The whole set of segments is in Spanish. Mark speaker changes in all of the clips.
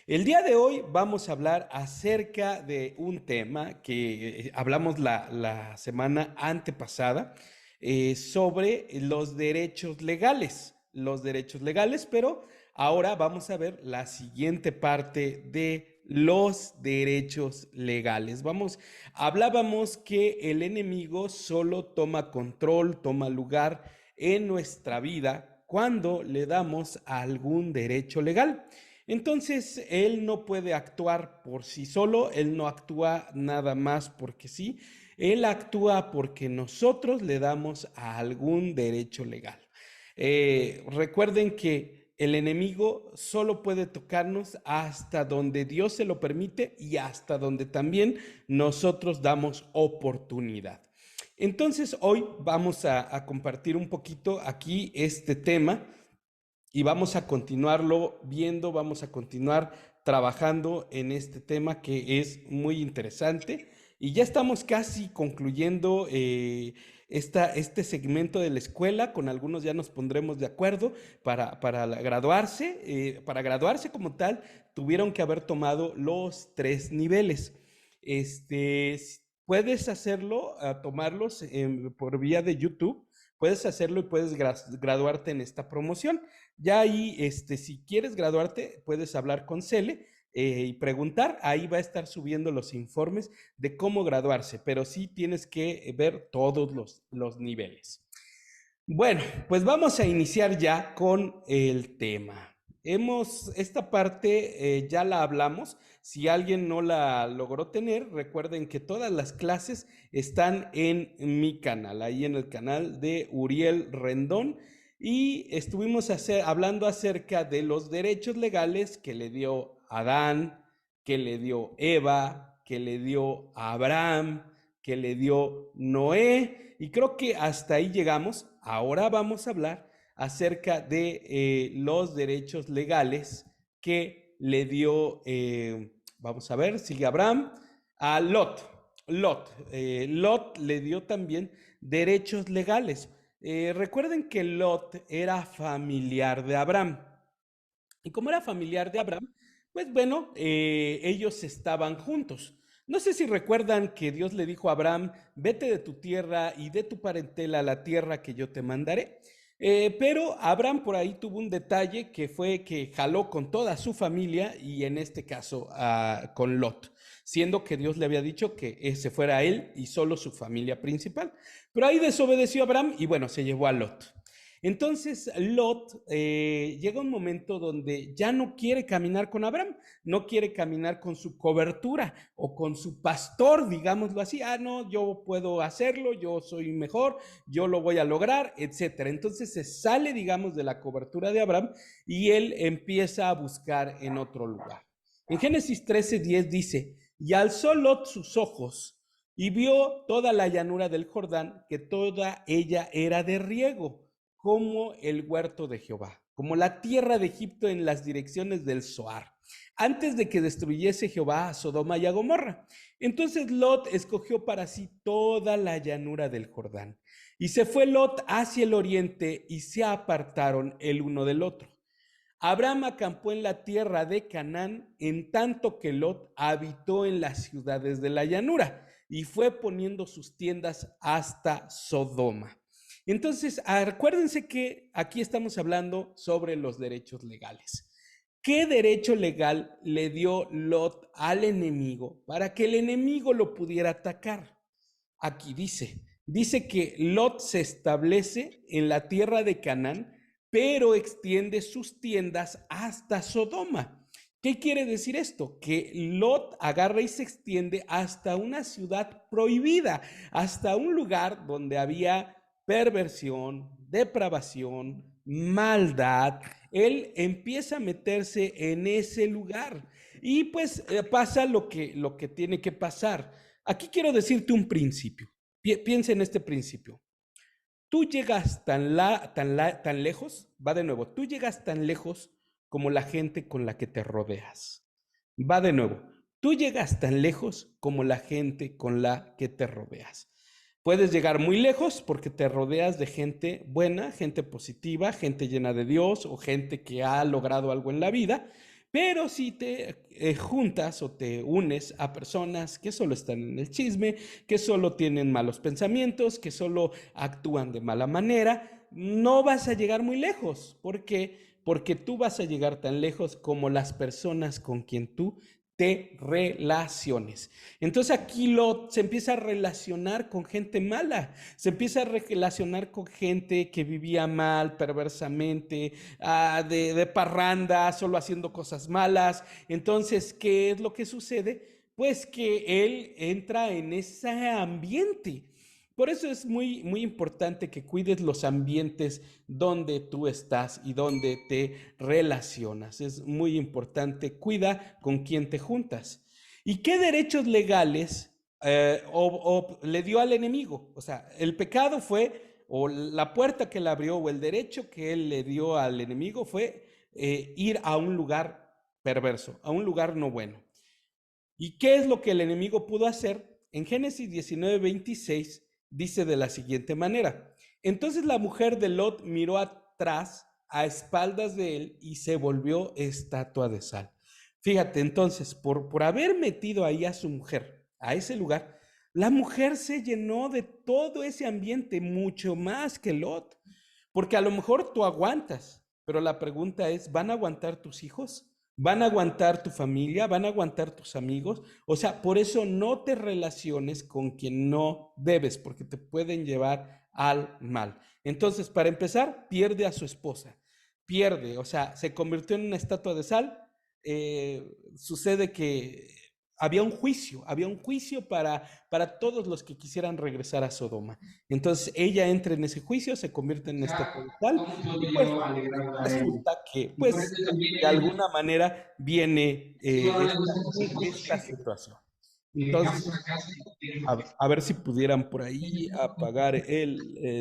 Speaker 1: El día de hoy vamos a hablar acerca de un tema que hablamos la semana antepasada sobre los derechos legales, pero ahora vamos a ver la siguiente parte de los derechos legales. Hablábamos que el enemigo solo toma control, toma lugar en nuestra vida cuando le damos algún derecho legal. Entonces, él no puede actuar por sí solo, él no actúa nada más porque sí, él actúa porque nosotros le damos a algún derecho legal. Recuerden que el enemigo solo puede tocarnos hasta donde Dios se lo permite y hasta donde también nosotros damos oportunidad. Entonces, hoy vamos a compartir un poquito aquí este tema y vamos a continuarlo viendo, vamos a continuar trabajando en este tema que es muy interesante. Y ya estamos casi concluyendo este segmento de la escuela. Con algunos ya nos pondremos de acuerdo para graduarse. Para graduarse como tal, tuvieron que haber tomado los 3 niveles. Puedes hacerlo, tomarlos por vía de YouTube. Puedes hacerlo y puedes graduarte en esta promoción. Ya ahí, si quieres graduarte, puedes hablar con Cele y preguntar. Ahí va a estar subiendo los informes de cómo graduarse, pero sí tienes que ver todos los niveles. Bueno, pues vamos a iniciar ya con el tema. Esta parte ya la hablamos. Si alguien no la logró tener, recuerden que todas las clases están en mi canal, ahí en el canal de Uriel Rendón. Y estuvimos hablando acerca de los derechos legales que le dio Adán, que le dio Eva, que le dio Abraham, que le dio Noé, y creo que hasta ahí llegamos. Ahora vamos a hablar acerca de los derechos legales que le dio, vamos a ver, sigue Abraham, a Lot. Lot le dio también derechos legales. Recuerden que Lot era familiar de Abraham. Y como era familiar de Abraham, pues bueno, ellos estaban juntos. No sé si recuerdan que Dios le dijo a Abraham, vete de tu tierra y de tu parentela a la tierra que yo te mandaré. Pero Abraham por ahí tuvo un detalle que fue que jaló con toda su familia y en este caso con Lot, siendo que Dios le había dicho que ese fuera él y solo su familia principal. Pero ahí desobedeció Abraham y bueno, se llevó a Lot. Entonces Lot llega un momento donde ya no quiere caminar con Abraham, no quiere caminar con su cobertura o con su pastor, digámoslo así. No, yo puedo hacerlo, yo soy mejor, yo lo voy a lograr, etcétera. Entonces se sale, digamos, de la cobertura de Abraham y él empieza a buscar en otro lugar. En Génesis 13:10 dice, y alzó Lot sus ojos y vio toda la llanura del Jordán, que toda ella era de riego, como el huerto de Jehová, como la tierra de Egipto en las direcciones del Zoar, antes de que destruyese Jehová a Sodoma y a Gomorra. Entonces Lot escogió para sí toda la llanura del Jordán. Y se fue Lot hacia el oriente y se apartaron el uno del otro. Abraham acampó en la tierra de Canaán, en tanto que Lot habitó en las ciudades de la llanura y fue poniendo sus tiendas hasta Sodoma. Entonces, acuérdense que aquí estamos hablando sobre los derechos legales. ¿Qué derecho legal le dio Lot al enemigo para que el enemigo lo pudiera atacar? Aquí dice que Lot se establece en la tierra de Canaán, pero extiende sus tiendas hasta Sodoma. ¿Qué quiere decir esto? Que Lot agarra y se extiende hasta una ciudad prohibida, hasta un lugar donde había perversión, depravación, maldad. Él empieza a meterse en ese lugar y pues pasa lo que tiene que pasar. Aquí quiero decirte un principio. Piensa en este principio. Tú llegas tan lejos, va de nuevo, tú llegas tan lejos como la gente con la que te rodeas. Va de nuevo, tú llegas tan lejos como la gente con la que te rodeas. Puedes llegar muy lejos porque te rodeas de gente buena, gente positiva, gente llena de Dios o gente que ha logrado algo en la vida, Pero si te juntas o te unes a personas que solo están en el chisme, que solo tienen malos pensamientos, que solo actúan de mala manera, no vas a llegar muy lejos. ¿Por qué? Porque tú vas a llegar tan lejos como las personas con quien tú te relaciones. Entonces aquí se empieza a relacionar con gente mala, se empieza a relacionar con gente que vivía mal, perversamente, de parranda, solo haciendo cosas malas. Entonces, ¿qué es lo que sucede? Pues que él entra en ese ambiente. Por eso es muy, muy importante que cuides los ambientes donde tú estás y donde te relacionas. Es muy importante, cuida con quién te juntas. ¿Y qué derechos legales le dio al enemigo? O sea, el pecado fue, o la puerta que le abrió, o el derecho que él le dio al enemigo fue ir a un lugar perverso, a un lugar no bueno. ¿Y qué es lo que el enemigo pudo hacer? En Génesis 19:26 dice de la siguiente manera: entonces la mujer de Lot miró atrás a espaldas de él y se volvió estatua de sal. Fíjate, entonces, por haber metido ahí a su mujer, a ese lugar, la mujer se llenó de todo ese ambiente, mucho más que Lot. Porque a lo mejor tú aguantas, pero la pregunta es, ¿van a aguantar tus hijos? ¿Van a aguantar tu familia? ¿Van a aguantar tus amigos? O sea, por eso no te relaciones con quien no debes, porque te pueden llevar al mal. Entonces, para empezar, pierde a su esposa. Pierde, o sea, se convirtió en una estatua de sal. Sucede que había un juicio para todos los que quisieran regresar a Sodoma. Entonces ella entra en ese juicio, se convierte en estatua de sal y pues resulta que pues de alguna manera viene esta situación. Entonces, a ver si pudieran por ahí apagar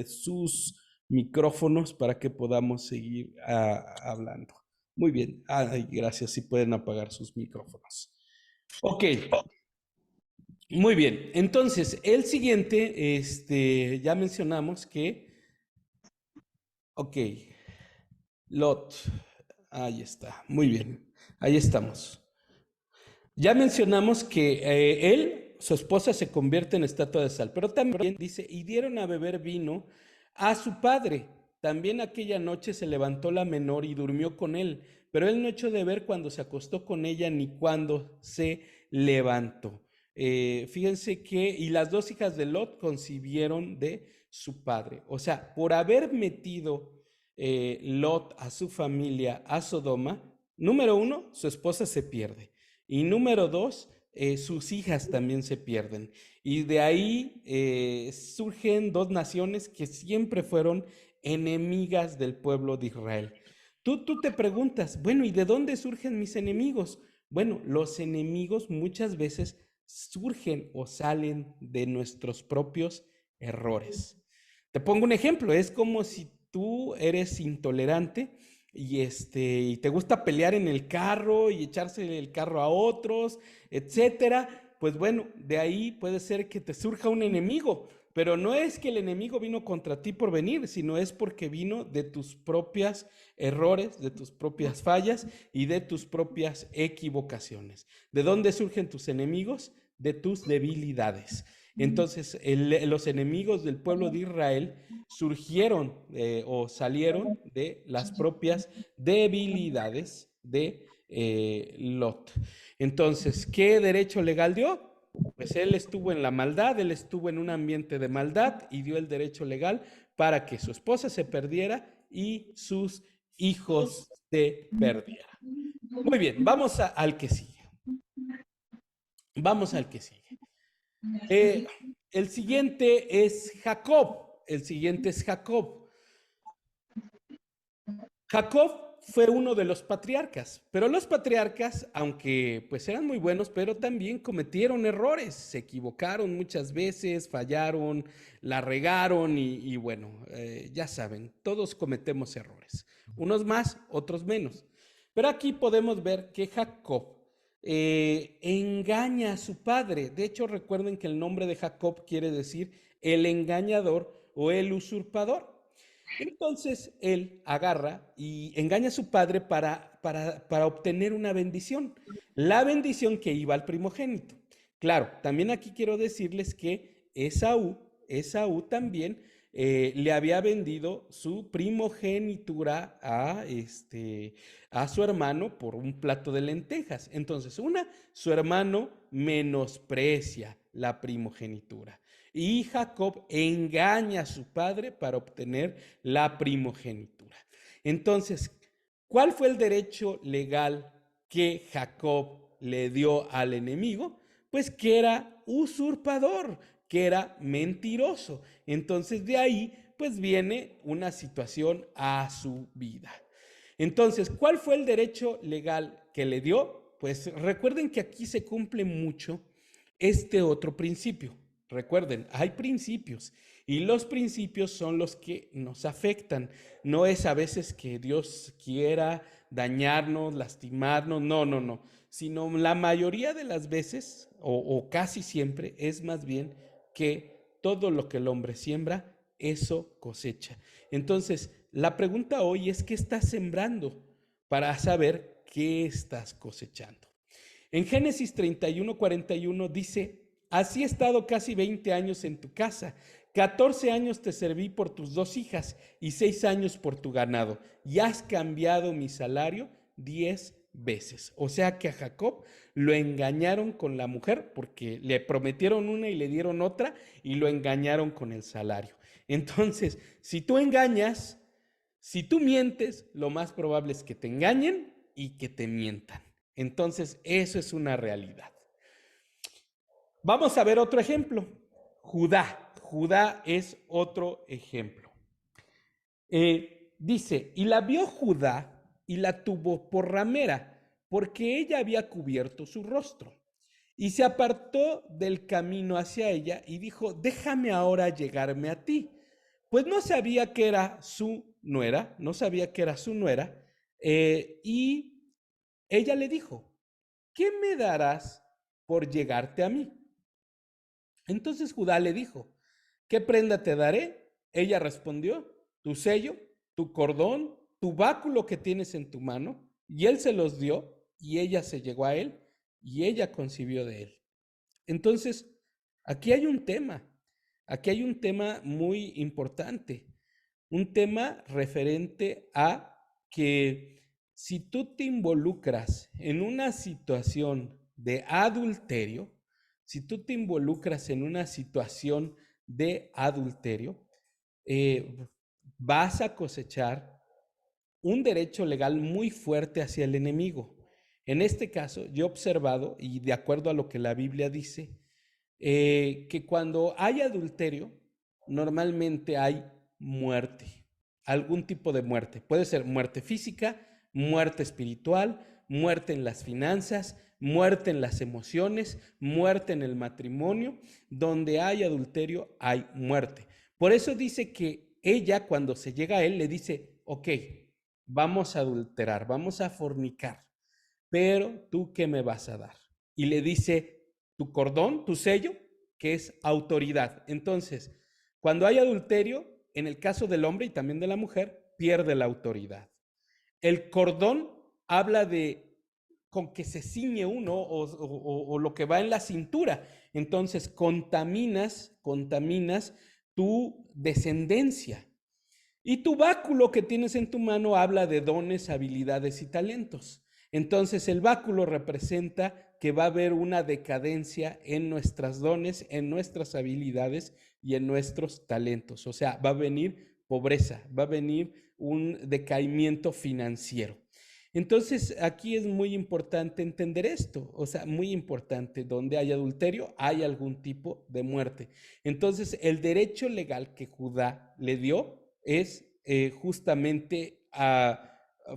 Speaker 1: sus micrófonos para que podamos seguir hablando. Muy bien. Ay, gracias. Si pueden apagar sus micrófonos. Ok, muy bien. Entonces, el siguiente, ya mencionamos que, ok, Lot. Ahí está. Muy bien. Ahí estamos. Ya mencionamos que su esposa se convierte en estatua de sal, pero también dice, y dieron a beber vino a su padre. También aquella noche se levantó la menor y durmió con él, pero él no echó de ver cuando se acostó con ella ni cuando se levantó. Fíjense que, y las dos hijas de Lot concibieron de su padre. O sea, por haber metido Lot a su familia a Sodoma, número uno, su esposa se pierde. Y número dos, sus hijas también se pierden. Y de ahí surgen dos naciones que siempre fueron enemigas del pueblo de Israel. Tú te preguntas, bueno, ¿y de dónde surgen mis enemigos? Bueno, los enemigos muchas veces surgen o salen de nuestros propios errores. Te pongo un ejemplo, es como si tú eres intolerante y te gusta pelear en el carro y echarse el carro a otros, etcétera. Pues bueno, de ahí puede ser que te surja un enemigo, pero no es que el enemigo vino contra ti por venir, sino es porque vino de tus propias errores, de tus propias fallas y de tus propias equivocaciones. ¿De dónde surgen tus enemigos? De tus debilidades. Entonces, los enemigos del pueblo de Israel surgieron o salieron de las propias debilidades de Lot. Entonces, ¿qué derecho legal dio? Pues él estuvo en la maldad, él estuvo en un ambiente de maldad y dio el derecho legal para que su esposa se perdiera y sus hijos se perdieran. Muy bien, vamos al que sigue. Vamos al que sigue. El siguiente es Jacob. El siguiente es Jacob. Jacob fue uno de los patriarcas, pero los patriarcas, aunque pues eran muy buenos, pero también cometieron errores, se equivocaron muchas veces, fallaron, la regaron y bueno, ya saben, todos cometemos errores, unos más, otros menos. Pero aquí podemos ver que Jacob engaña a su padre. De hecho, recuerden que el nombre de Jacob quiere decir el engañador o el usurpador. Entonces él agarra y engaña a su padre para para obtener una bendición, la bendición que iba al primogénito. Claro, también aquí quiero decirles que Esaú también le había vendido su primogenitura a su hermano por un plato de lentejas. Entonces, su hermano menosprecia la primogenitura. Y Jacob engaña a su padre para obtener la primogenitura. Entonces, ¿cuál fue el derecho legal que Jacob le dio al enemigo? Pues que era usurpador, que era mentiroso. Entonces de ahí pues viene una situación a su vida. Entonces, ¿cuál fue el derecho legal que le dio? Pues recuerden que aquí se cumple mucho este otro principio. Recuerden, hay principios y los principios son los que nos afectan. No es a veces que Dios quiera dañarnos, lastimarnos, no, sino la mayoría de las veces, o casi siempre, es más bien que todo lo que el hombre siembra, eso cosecha. Entonces, la pregunta hoy es: ¿qué estás sembrando? Para saber qué estás cosechando. En Génesis 31:41 dice: así he estado casi 20 años en tu casa, 14 años te serví por tus 2 hijas y 6 años por tu ganado, y has cambiado mi salario 10 veces. O sea que a Jacob lo engañaron con la mujer porque le prometieron una y le dieron otra y lo engañaron con el salario. Entonces, si tú engañas, si tú mientes, lo más probable es que te engañen y que te mientan. Entonces, eso es una realidad. Vamos a ver otro ejemplo. Judá es otro ejemplo. Dice: y la vio Judá y la tuvo por ramera, porque ella había cubierto su rostro. Y se apartó del camino hacia ella y dijo: déjame ahora llegarme a ti. Pues no sabía que era su nuera, y ella le dijo: ¿qué me darás por llegarte a mí? Entonces Judá le dijo: ¿qué prenda te daré? Ella respondió: tu sello, tu cordón, tu báculo que tienes en tu mano. Y él se los dio, y ella se llegó a él, y ella concibió de él. Entonces, aquí hay un tema muy importante, un tema referente a que si tú te involucras en una situación de adulterio, si tú te involucras en una situación de adulterio, eh, vas a cosechar un derecho legal muy fuerte hacia el enemigo. En este caso, yo he observado, y de acuerdo a lo que la Biblia dice, que cuando hay adulterio, normalmente hay muerte, algún tipo de muerte. Puede ser muerte física, muerte espiritual, muerte en las finanzas, muerte en las emociones, muerte en el matrimonio. Donde hay adulterio, hay muerte. Por eso dice que ella, cuando se llega a él, le dice: ok, vamos a adulterar, vamos a fornicar, pero ¿tú qué me vas a dar? Y le dice: tu cordón, tu sello, que es autoridad. Entonces, cuando hay adulterio, en el caso del hombre y también de la mujer, pierde la autoridad. El cordón habla de con que se ciñe uno o lo que va en la cintura. Entonces, contaminas tu descendencia. Y tu báculo que tienes en tu mano habla de dones, habilidades y talentos. Entonces el báculo representa que va a haber una decadencia en nuestros dones, en nuestras habilidades y en nuestros talentos. O sea, va a venir pobreza, va a venir un decaimiento financiero. Entonces aquí es muy importante entender esto, o sea, muy importante: donde hay adulterio hay algún tipo de muerte. Entonces el derecho legal que Judá le dio es justamente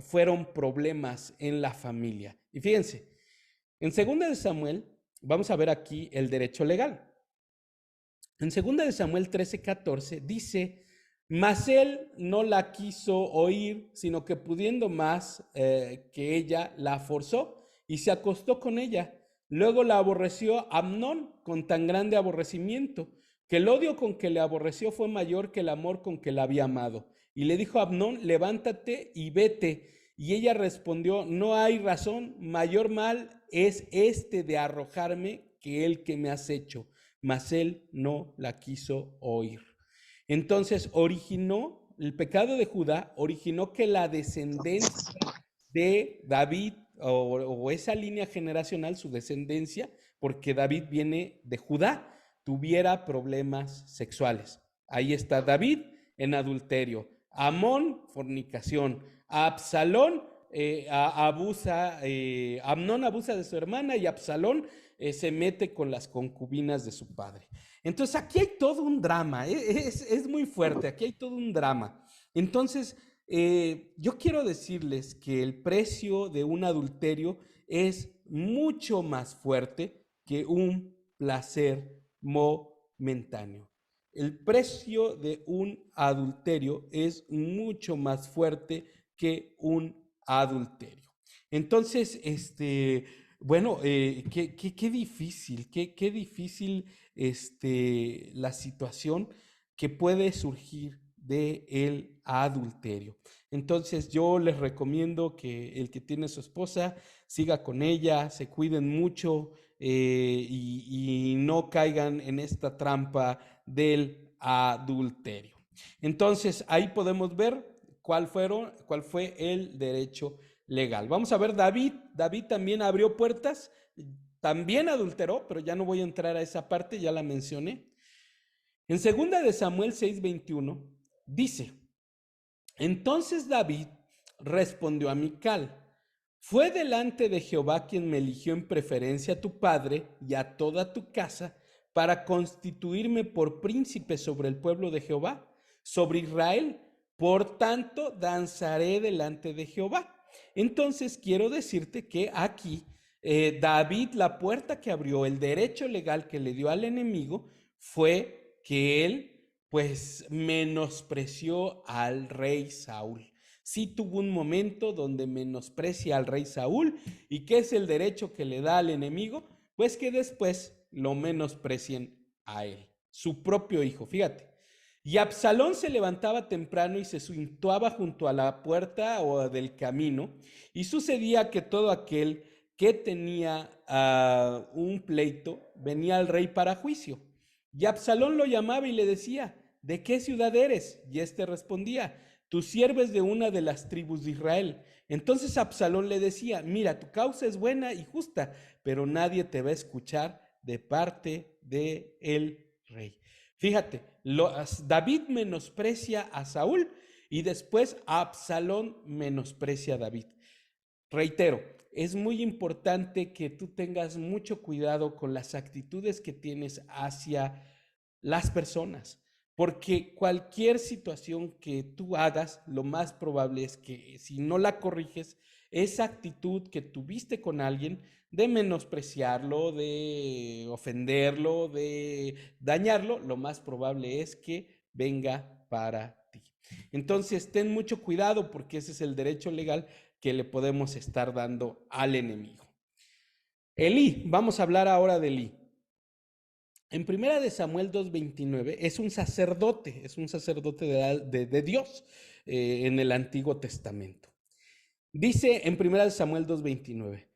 Speaker 1: fueron problemas en la familia. Y fíjense, en 2 Samuel, vamos a ver aquí el derecho legal. En 2 Samuel 13:14 dice: mas él no la quiso oír, sino que pudiendo más que ella, la forzó y se acostó con ella. Luego la aborreció Amnón con tan grande aborrecimiento, que el odio con que le aborreció fue mayor que el amor con que la había amado. Y le dijo a Amnón: levántate y vete. Y ella respondió: no hay razón, mayor mal es este de arrojarme que el que me has hecho. Mas él no la quiso oír. Entonces originó, el pecado de Judá originó que la descendencia de David o esa línea generacional, su descendencia, porque David viene de Judá, tuviera problemas sexuales. Ahí está David en adulterio, Amón, fornicación, Absalón Amnón abusa de su hermana y Absalón se mete con las concubinas de su padre. Entonces aquí hay todo un drama, es muy fuerte, aquí hay todo un drama. Entonces, yo quiero decirles que el precio de un adulterio es mucho más fuerte que un placer momentáneo. El precio de un adulterio es mucho más fuerte que un adulterio. Entonces, bueno, qué difícil, qué difícil la situación que puede surgir del adulterio. Entonces yo les recomiendo que el que tiene su esposa siga con ella, se cuiden mucho y no caigan en esta trampa del adulterio. Entonces ahí podemos ver cuál fue el derecho legal. Vamos a ver David. David también abrió puertas, también adulteró, pero ya no voy a entrar a esa parte, ya la mencioné. En 2 de Samuel 6:21 dice: entonces David respondió a Mical: fue delante de Jehová quien me eligió en preferencia a tu padre y a toda tu casa para constituirme por príncipe sobre el pueblo de Jehová, sobre Israel. Por tanto, danzaré delante de Jehová. Entonces quiero decirte que aquí David, la puerta que abrió, el derecho legal que le dio al enemigo, fue que él pues menospreció al rey Saúl. Sí tuvo un momento donde menosprecia al rey Saúl. ¿Y qué es el derecho que le da al enemigo? Pues que después lo menosprecien a él, su propio hijo, fíjate. Y Absalón se levantaba temprano y se situaba junto a la puerta o del camino, y sucedía que todo aquel que tenía un pleito venía al rey para juicio. Y Absalón lo llamaba y le decía: ¿de qué ciudad eres? Y éste respondía: tu siervo es de una de las tribus de Israel. Entonces Absalón le decía: mira, tu causa es buena y justa, pero nadie te va a escuchar de parte del rey. Fíjate, David menosprecia a Saúl y después Absalón menosprecia a David. Reitero, es muy importante que tú tengas mucho cuidado con las actitudes que tienes hacia las personas, porque cualquier situación que tú hagas, lo más probable es que si no la corriges, esa actitud que tuviste con alguien de menospreciarlo, de ofenderlo, de dañarlo, lo más probable es que venga para ti. Entonces, ten mucho cuidado porque ese es el derecho legal que le podemos estar dando al enemigo. Elí, vamos a hablar ahora de Elí. En 1 de Samuel 2:29 es un sacerdote de Dios en el Antiguo Testamento. Dice en 1 de Samuel 2:29: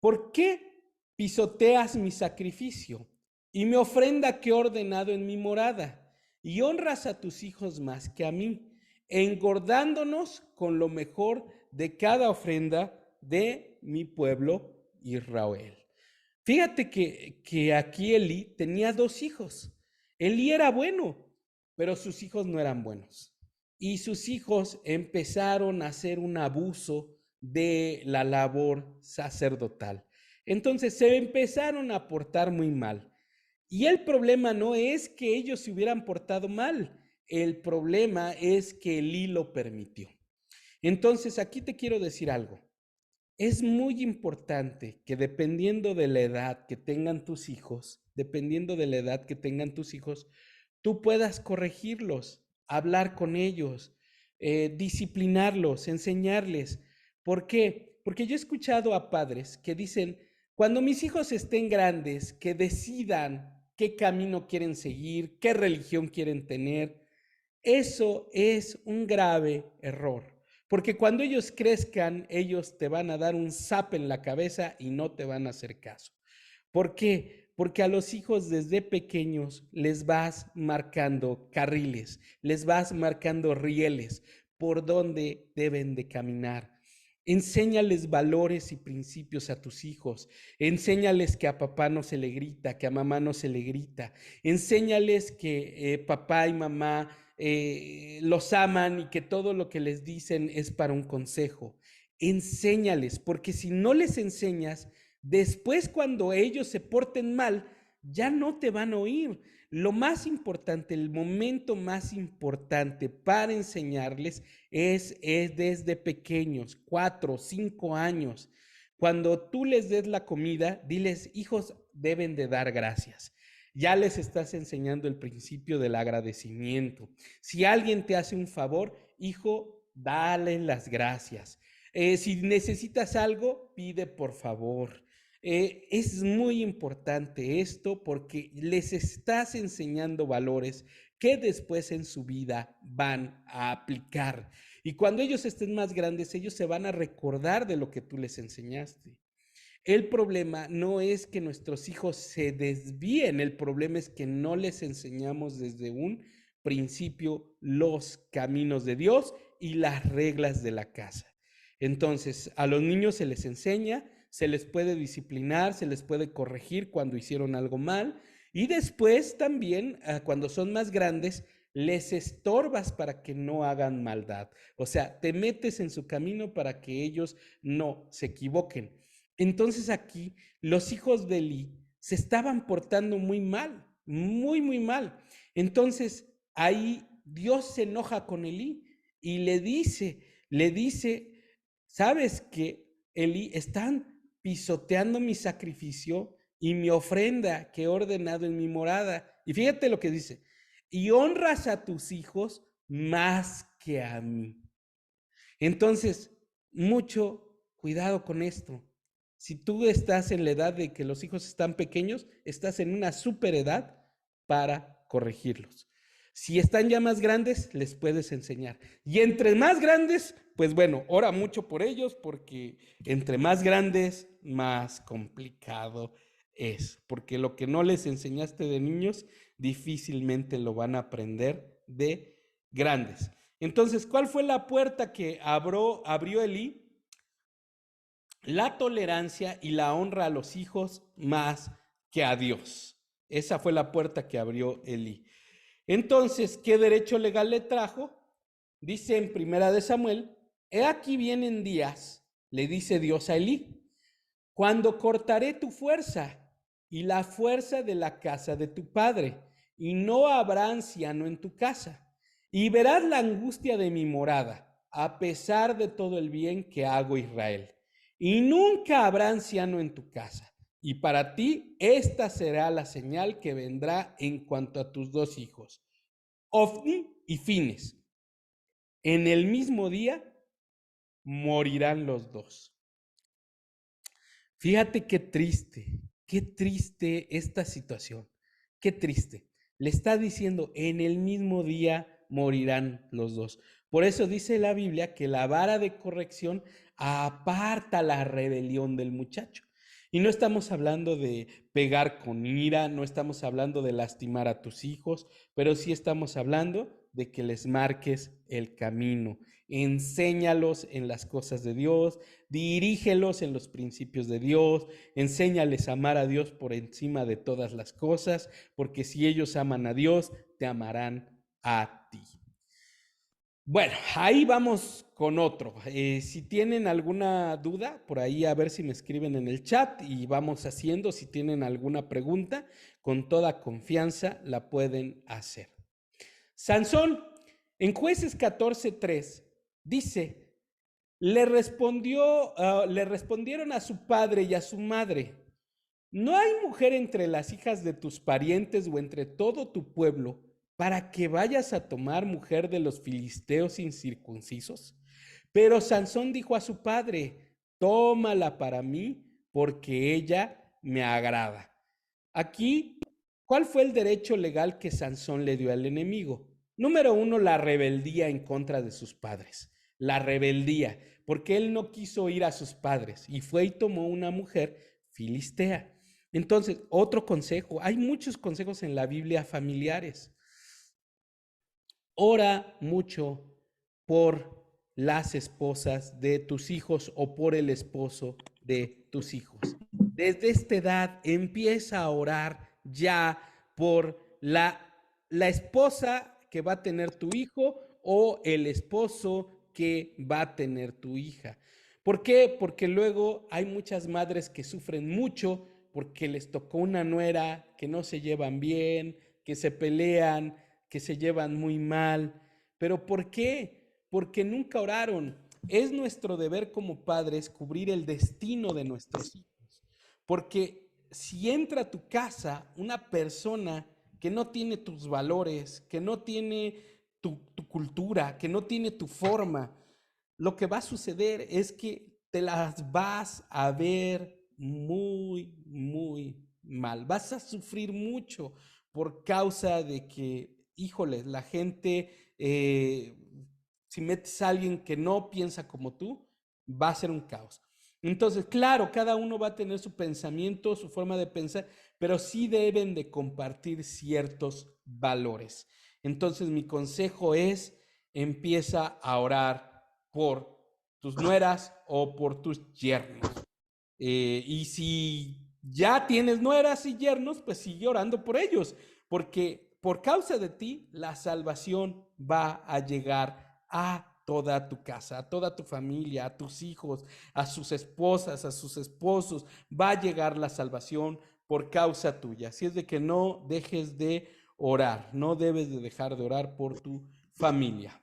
Speaker 1: ¿por qué pisoteas mi sacrificio y mi ofrenda que he ordenado en mi morada, y honras a tus hijos más que a mí, engordándonos con lo mejor de cada ofrenda de mi pueblo Israel? Fíjate que aquí Elí tenía 2 hijos. Elí era bueno, pero sus hijos no eran buenos. Y sus hijos empezaron a hacer un abuso de la labor sacerdotal. Entonces se empezaron a portar muy mal. Y el problema no es que ellos se hubieran portado mal, el problema es que Elí lo permitió. Entonces aquí te quiero decir algo. Es muy importante que dependiendo de la edad que tengan tus hijos, tú puedas corregirlos, hablar con ellos, disciplinarlos, enseñarles. ¿Por qué? Porque yo he escuchado a padres que dicen: cuando mis hijos estén grandes, que decidan qué camino quieren seguir, qué religión quieren tener. Eso es un grave error, Porque cuando ellos crezcan, ellos te van a dar un zap en la cabeza y no te van a hacer caso. ¿Por qué? Porque a los hijos desde pequeños les vas marcando carriles, les vas marcando rieles por donde deben de caminar. Enséñales valores y principios a tus hijos. Enséñales que a papá no se le grita, que a mamá no se le grita. Enséñales que papá y mamá los aman y que todo lo que les dicen es para un consejo. Enséñales, porque si no les enseñas, después cuando ellos se porten mal, ya no te van a oír. Lo más importante, el momento más importante para enseñarles es desde pequeños, 4, 5 años. Cuando tú les des la comida, diles, hijos, deben de dar gracias. Ya les estás enseñando el principio del agradecimiento. Si alguien te hace un favor, hijo, dale las gracias. Si necesitas algo, pide por favor. Es muy importante esto porque les estás enseñando valores que después en su vida van a aplicar. Y cuando ellos estén más grandes, ellos se van a recordar de lo que tú les enseñaste. El problema no es que nuestros hijos se desvíen, el problema es que no les enseñamos desde un principio los caminos de Dios y las reglas de la casa. Entonces, a los niños se les enseña, se les puede disciplinar, se les puede corregir cuando hicieron algo mal y después también, cuando son más grandes, les estorbas para que no hagan maldad. O sea, te metes en su camino para que ellos no se equivoquen. Entonces aquí los hijos de Eli se estaban portando muy mal, muy, muy mal. Entonces ahí Dios se enoja con Eli y le dice, ¿sabes qué, Eli? Están pisoteando mi sacrificio y mi ofrenda que he ordenado en mi morada. Y fíjate lo que dice, y honras a tus hijos más que a mí. Entonces, mucho cuidado con esto. Si tú estás en la edad de que los hijos están pequeños, estás en una super edad para corregirlos. Si están ya más grandes, les puedes enseñar. Y entre más grandes, pues bueno, ora mucho por ellos porque entre más grandes, más complicado es. Porque lo que no les enseñaste de niños, difícilmente lo van a aprender de grandes. Entonces, ¿cuál fue la puerta que abrió Elí? La tolerancia y la honra a los hijos más que a Dios. Esa fue la puerta que abrió Elí. Entonces, ¿qué derecho legal le trajo? Dice en Primera de Samuel, he aquí vienen días, le dice Dios a Elí, cuando cortaré tu fuerza y la fuerza de la casa de tu padre, y no habrá anciano en tu casa. Y verás la angustia de mi morada, a pesar de todo el bien que hago a Israel. Y nunca habrá anciano en tu casa. Y para ti esta será la señal que vendrá en cuanto a tus dos hijos, Ofni y Fines. En el mismo día morirán los dos. Fíjate qué triste esta situación, qué triste. Le está diciendo, en el mismo día morirán los dos. Por eso dice la Biblia que la vara de corrección aparta la rebelión del muchacho. Y no estamos hablando de pegar con ira, no estamos hablando de lastimar a tus hijos, pero sí estamos hablando de que les marques el camino. Enséñalos en las cosas de Dios, dirígelos en los principios de Dios, enséñales a amar a Dios por encima de todas las cosas, porque si ellos aman a Dios, te amarán a ti. Bueno, ahí vamos con otro. Si tienen alguna duda, por ahí a ver si me escriben en el chat y vamos haciendo. Si tienen alguna pregunta, con toda confianza la pueden hacer. Sansón, en Jueces 14:3, dice, le respondieron a su padre y a su madre, ¿no hay mujer entre las hijas de tus parientes o entre todo tu pueblo para que vayas a tomar mujer de los filisteos incircuncisos? Pero Sansón dijo a su padre, tómala para mí porque ella me agrada. Aquí, ¿cuál fue el derecho legal que Sansón le dio al enemigo? Número 1, la rebeldía en contra de sus padres. la rebeldía, porque él no quiso ir a sus padres y fue y tomó una mujer filistea. Entonces, otro consejo, hay muchos consejos en la Biblia familiares. Ora mucho por las esposas de tus hijos o por el esposo de tus hijos. Desde esta edad empieza a orar ya por la esposa que va a tener tu hijo o el esposo que va a tener tu hija. ¿Por qué? Porque luego hay muchas madres que sufren mucho porque les tocó una nuera, que no se llevan bien, que se pelean, que se llevan muy mal. ¿Pero por qué? Porque nunca oraron. Es nuestro deber como padres cubrir el destino de nuestros hijos. Porque si entra a tu casa una persona que no tiene tus valores, que no tiene tu cultura, que no tiene tu forma, lo que va a suceder es que te las vas a ver muy, muy mal. Vas a sufrir mucho por causa de que, híjole, la gente, si metes a alguien que no piensa como tú, va a ser un caos. Entonces, claro, cada uno va a tener su pensamiento, su forma de pensar, pero sí deben de compartir ciertos valores. Entonces, mi consejo es, empieza a orar por tus nueras o por tus yernos. Y si ya tienes nueras y yernos, pues sigue orando por ellos, porque por causa de ti la salvación va a llegar a toda tu casa, a toda tu familia, a tus hijos, a sus esposas, a sus esposos. Va a llegar la salvación por causa tuya. Así es de que no dejes de orar, no debes de dejar de orar por tu familia.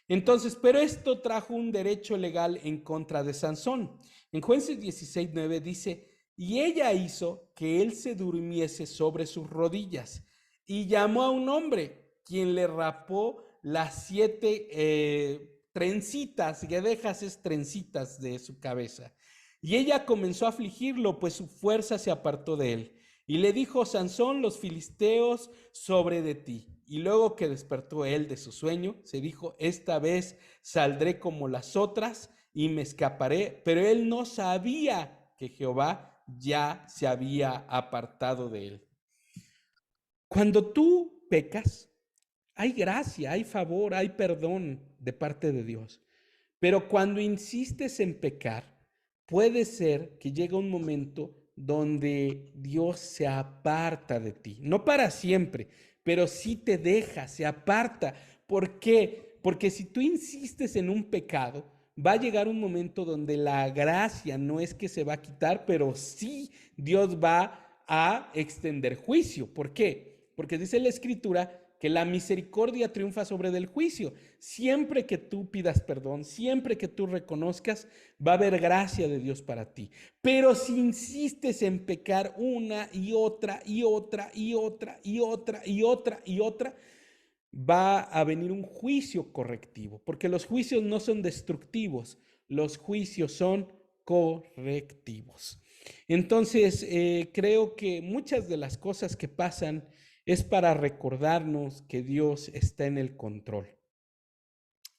Speaker 1: Entonces, pero esto trajo un derecho legal en contra de Sansón. En Jueces 16:9 dice, y ella hizo que él se durmiese sobre sus rodillas y llamó a un hombre, quien le rapó las 7 trencitas, guedejas es trencitas de su cabeza. Y ella comenzó a afligirlo, pues su fuerza se apartó de él. Y le dijo, Sansón, los filisteos sobre de ti. Y luego que despertó él de su sueño, se dijo, esta vez saldré como las otras y me escaparé. Pero él no sabía que Jehová ya se había apartado de él. Cuando tú pecas, hay gracia, hay favor, hay perdón de parte de Dios. Pero cuando insistes en pecar, puede ser que llegue un momento donde Dios se aparta de ti. No para siempre, pero sí te deja, se aparta. ¿Por qué? Porque si tú insistes en un pecado, va a llegar un momento donde la gracia no es que se va a quitar, pero sí Dios va a extender juicio. ¿Por qué? Porque dice la Escritura que la misericordia triunfa sobre del juicio. Siempre que tú pidas perdón, siempre que tú reconozcas, va a haber gracia de Dios para ti. Pero si insistes en pecar una y otra y otra y otra y otra y otra y otra, va a venir un juicio correctivo, porque los juicios no son destructivos, los juicios son correctivos. Entonces, creo que muchas de las cosas que pasan es para recordarnos que Dios está en el control.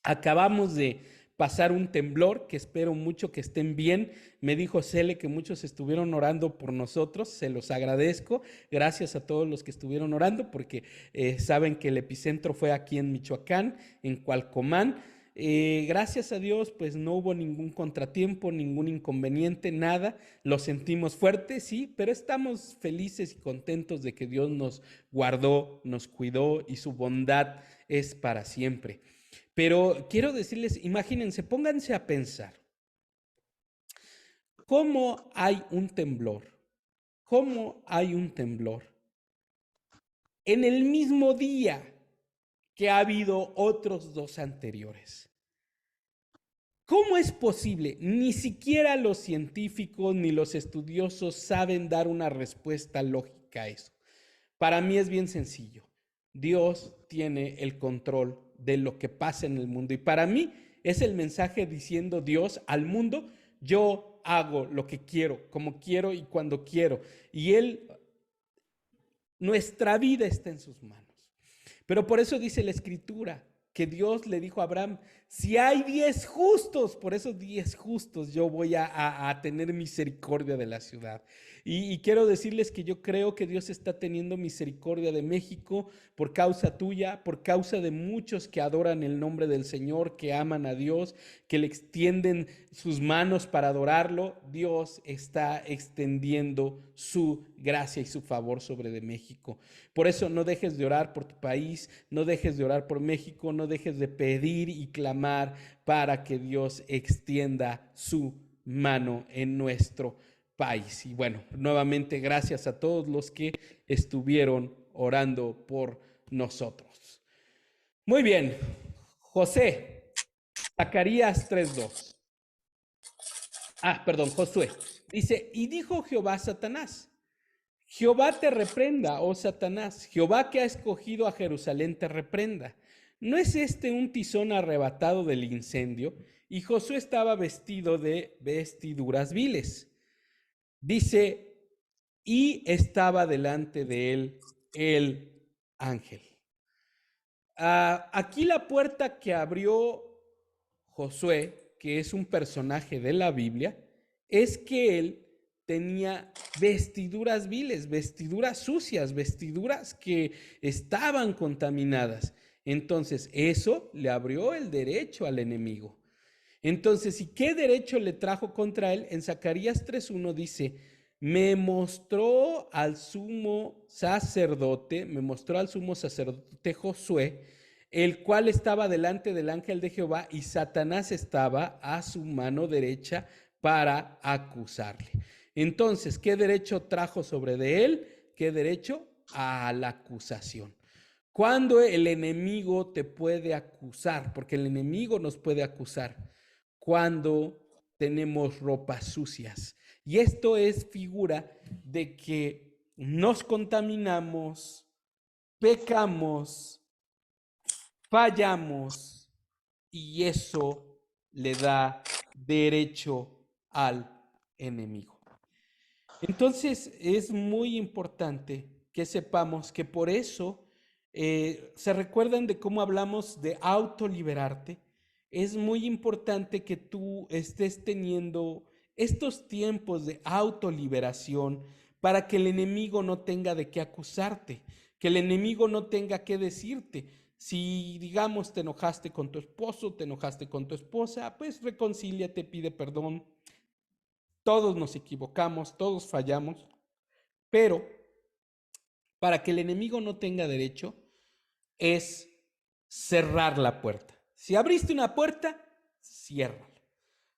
Speaker 1: Acabamos de pasar un temblor, que espero mucho que estén bien. Me dijo Cele que muchos estuvieron orando por nosotros, se los agradezco. Gracias a todos los que estuvieron orando, porque saben que el epicentro fue aquí en Michoacán, en Cualcomán. Gracias a Dios, pues no hubo ningún contratiempo, ningún inconveniente, nada. Lo sentimos fuerte, sí, pero estamos felices y contentos de que Dios nos guardó, nos cuidó y su bondad es para siempre. Pero quiero decirles, imagínense, pónganse a pensar, ¿cómo hay un temblor? ¿Cómo hay un temblor en el mismo día que ha habido otros 2 anteriores? ¿Cómo es posible? Ni siquiera los científicos ni los estudiosos saben dar una respuesta lógica a eso. Para mí es bien sencillo. Dios tiene el control de lo que pasa en el mundo. Y para mí es el mensaje diciendo Dios al mundo, yo hago lo que quiero, como quiero y cuando quiero. Y nuestra vida está en sus manos. Pero por eso dice la Escritura que Dios le dijo a Abraham, si hay 10 justos, por esos 10 justos yo voy a tener misericordia de la ciudad. Y quiero decirles que yo creo que Dios está teniendo misericordia de México por causa tuya, por causa de muchos que adoran el nombre del Señor, que aman a Dios, que le extienden sus manos para adorarlo. Dios está extendiendo su gracia y su favor sobre de México. Por eso no dejes de orar por tu país, no dejes de orar por México, no dejes de pedir y clamar para que Dios extienda su mano en nuestro país. Y bueno, nuevamente gracias a todos los que estuvieron orando por nosotros. Muy bien, José, Zacarías 3:2. Perdón, Josué. Dice, y dijo Jehová a Satanás, Jehová te reprenda, oh Satanás, Jehová que ha escogido a Jerusalén te reprenda. ¿No es este un tizón arrebatado del incendio? Y Josué estaba vestido de vestiduras viles. Dice, y estaba delante de él el ángel. Aquí la puerta que abrió Josué, que es un personaje de la Biblia, es que él tenía vestiduras viles, vestiduras sucias, vestiduras que estaban contaminadas. Entonces, eso le abrió el derecho al enemigo. Entonces, ¿y qué derecho le trajo contra él? En Zacarías 3:1 dice, me mostró al sumo sacerdote Josué, el cual estaba delante del ángel de Jehová, y Satanás estaba a su mano derecha para acusarle. Entonces, ¿qué derecho trajo sobre de él? ¿Qué derecho? A la acusación. ¿Cuándo el enemigo te puede acusar? Porque el enemigo nos puede acusar cuando tenemos ropas sucias. Y esto es figura de que nos contaminamos, pecamos, fallamos, y eso le da derecho al enemigo. Entonces es muy importante que sepamos que por eso se recuerdan de cómo hablamos de autoliberarte. Es muy importante que tú estés teniendo estos tiempos de autoliberación para que el enemigo no tenga de qué acusarte, que el enemigo no tenga que decirte. Si, digamos, te enojaste con tu esposo, te enojaste con tu esposa, pues reconcíliate, pide perdón. Todos nos equivocamos, todos fallamos, pero para que el enemigo no tenga derecho es cerrar la puerta. Si abriste una puerta, ciérrala.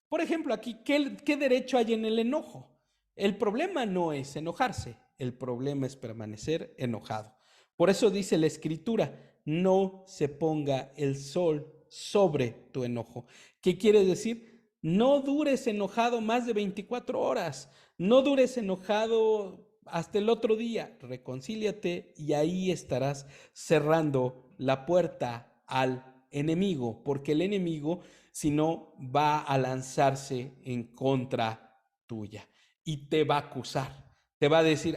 Speaker 1: Por ejemplo, aquí, ¿qué derecho hay en el enojo? El problema no es enojarse, el problema es permanecer enojado. Por eso dice la Escritura, no se ponga el sol sobre tu enojo. ¿Qué quiere decir? No dures enojado más de 24 horas, no dures enojado hasta el otro día, reconcíliate y ahí estarás cerrando la puerta al enemigo, porque el enemigo si no va a lanzarse en contra tuya y te va a acusar, te va a decir,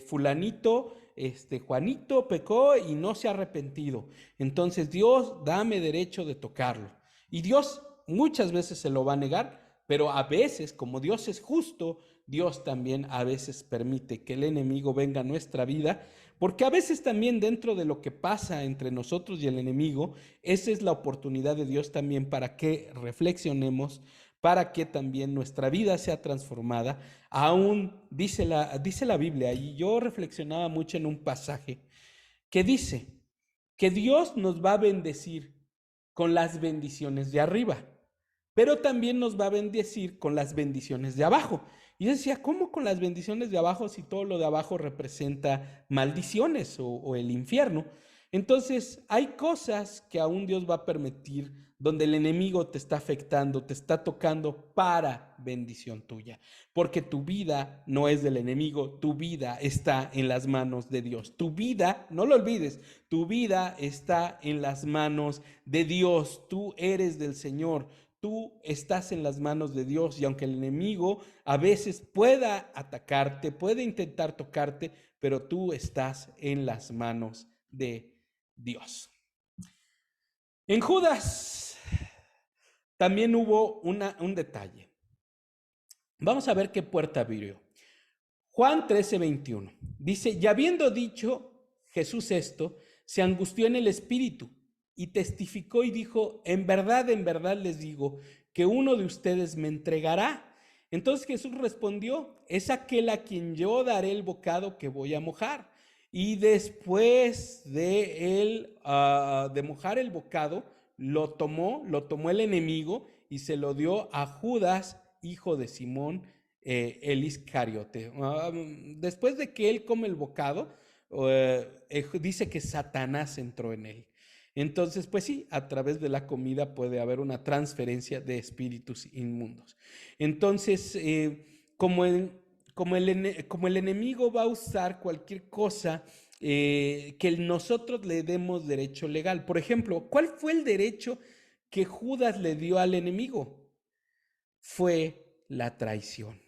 Speaker 1: fulanito, Juanito pecó y no se ha arrepentido, entonces Dios dame derecho de tocarlo. Y Dios muchas veces se lo va a negar, pero a veces, como Dios es justo, Dios también a veces permite que el enemigo venga a nuestra vida, porque a veces también dentro de lo que pasa entre nosotros y el enemigo, esa es la oportunidad de Dios también para que reflexionemos, para que también nuestra vida sea transformada. Aún dice la Biblia, y yo reflexionaba mucho en un pasaje que dice que Dios nos va a bendecir con las bendiciones de arriba, pero también nos va a bendecir con las bendiciones de abajo. Y yo decía, ¿cómo con las bendiciones de abajo si todo lo de abajo representa maldiciones o el infierno? Entonces, hay cosas que aún Dios va a permitir donde el enemigo te está afectando, te está tocando para bendición tuya. Porque tu vida no es del enemigo, tu vida está en las manos de Dios. Tu vida, no lo olvides, tu vida está en las manos de Dios. Tú eres del Señor. Tú estás en las manos de Dios y aunque el enemigo a veces pueda atacarte, puede intentar tocarte, pero tú estás en las manos de Dios. En Judas también hubo un detalle. Vamos a ver qué puerta abrió. Juan 13:21 dice, y habiendo dicho Jesús esto, se angustió en el espíritu y testificó y dijo, en verdad les digo, que uno de ustedes me entregará. Entonces Jesús respondió, es aquel a quien yo daré el bocado que voy a mojar. Y después de él, de mojar el bocado, lo tomó el enemigo y se lo dio a Judas, hijo de Simón, el Iscariote. Después de que él come el bocado, dice que Satanás entró en él. Entonces, pues sí, a través de la comida puede haber una transferencia de espíritus inmundos. Entonces, como el enemigo va a usar cualquier cosa que nosotros le demos derecho legal. Por ejemplo, ¿cuál fue el derecho que Judas le dio al enemigo? Fue la traición.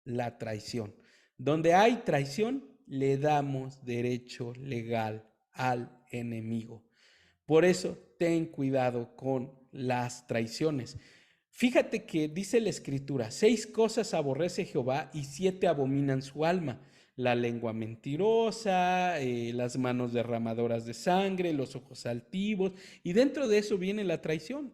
Speaker 1: La traición. Donde hay traición, le damos derecho legal al enemigo. Por eso, ten cuidado con las traiciones. Fíjate que dice la escritura, 6 cosas aborrece Jehová y 7 abominan su alma. La lengua mentirosa, las manos derramadoras de sangre, los ojos altivos, y dentro de eso viene la traición.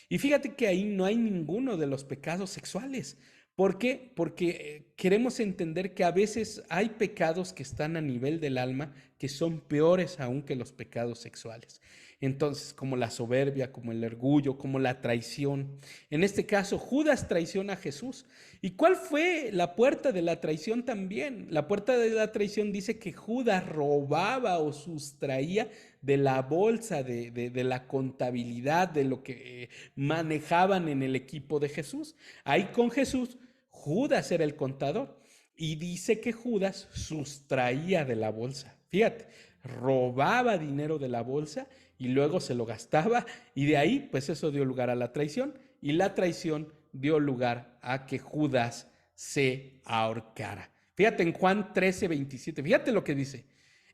Speaker 1: Y fíjate que ahí no hay ninguno de los pecados sexuales. ¿Por qué? Porque queremos entender que a veces hay pecados que están a nivel del alma que son peores aún que los pecados sexuales. Entonces, como la soberbia, como el orgullo, como la traición. En este caso, Judas traiciona a Jesús. ¿Y cuál fue la puerta de la traición también? La puerta de la traición dice que Judas robaba o sustraía de la bolsa, de la contabilidad, de lo que manejaban en el equipo de Jesús. Ahí con Jesús, Judas era el contador. Y dice que Judas sustraía de la bolsa. Fíjate, robaba dinero de la bolsa y luego se lo gastaba, y de ahí pues eso dio lugar a la traición, y la traición dio lugar a que Judas se ahorcara. Fíjate en Juan 13:27, fíjate lo que dice,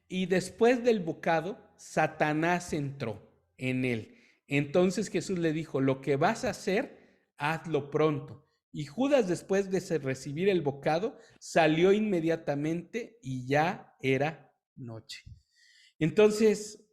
Speaker 1: y después del bocado, Satanás entró en él. Entonces Jesús le dijo, lo que vas a hacer, hazlo pronto. Y Judas, después de recibir el bocado, salió inmediatamente y ya era noche. Entonces,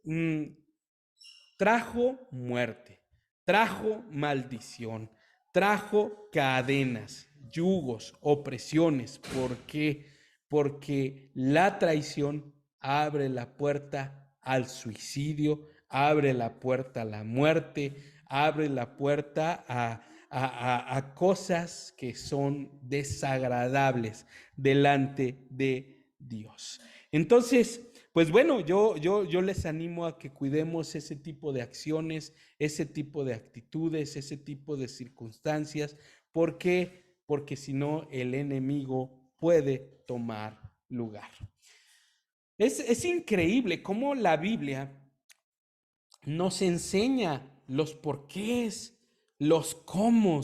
Speaker 1: trajo muerte, trajo maldición, trajo cadenas, yugos, opresiones. ¿Por qué? Porque la traición abre la puerta al suicidio, abre la puerta a la muerte, abre la puerta a cosas que son desagradables delante de Dios. Entonces, pues bueno, yo les animo a que cuidemos ese tipo de acciones, ese tipo de actitudes, ese tipo de circunstancias. ¿Por qué? Porque si no, el enemigo puede tomar lugar. Es increíble cómo la Biblia nos enseña los porqués, los cómo,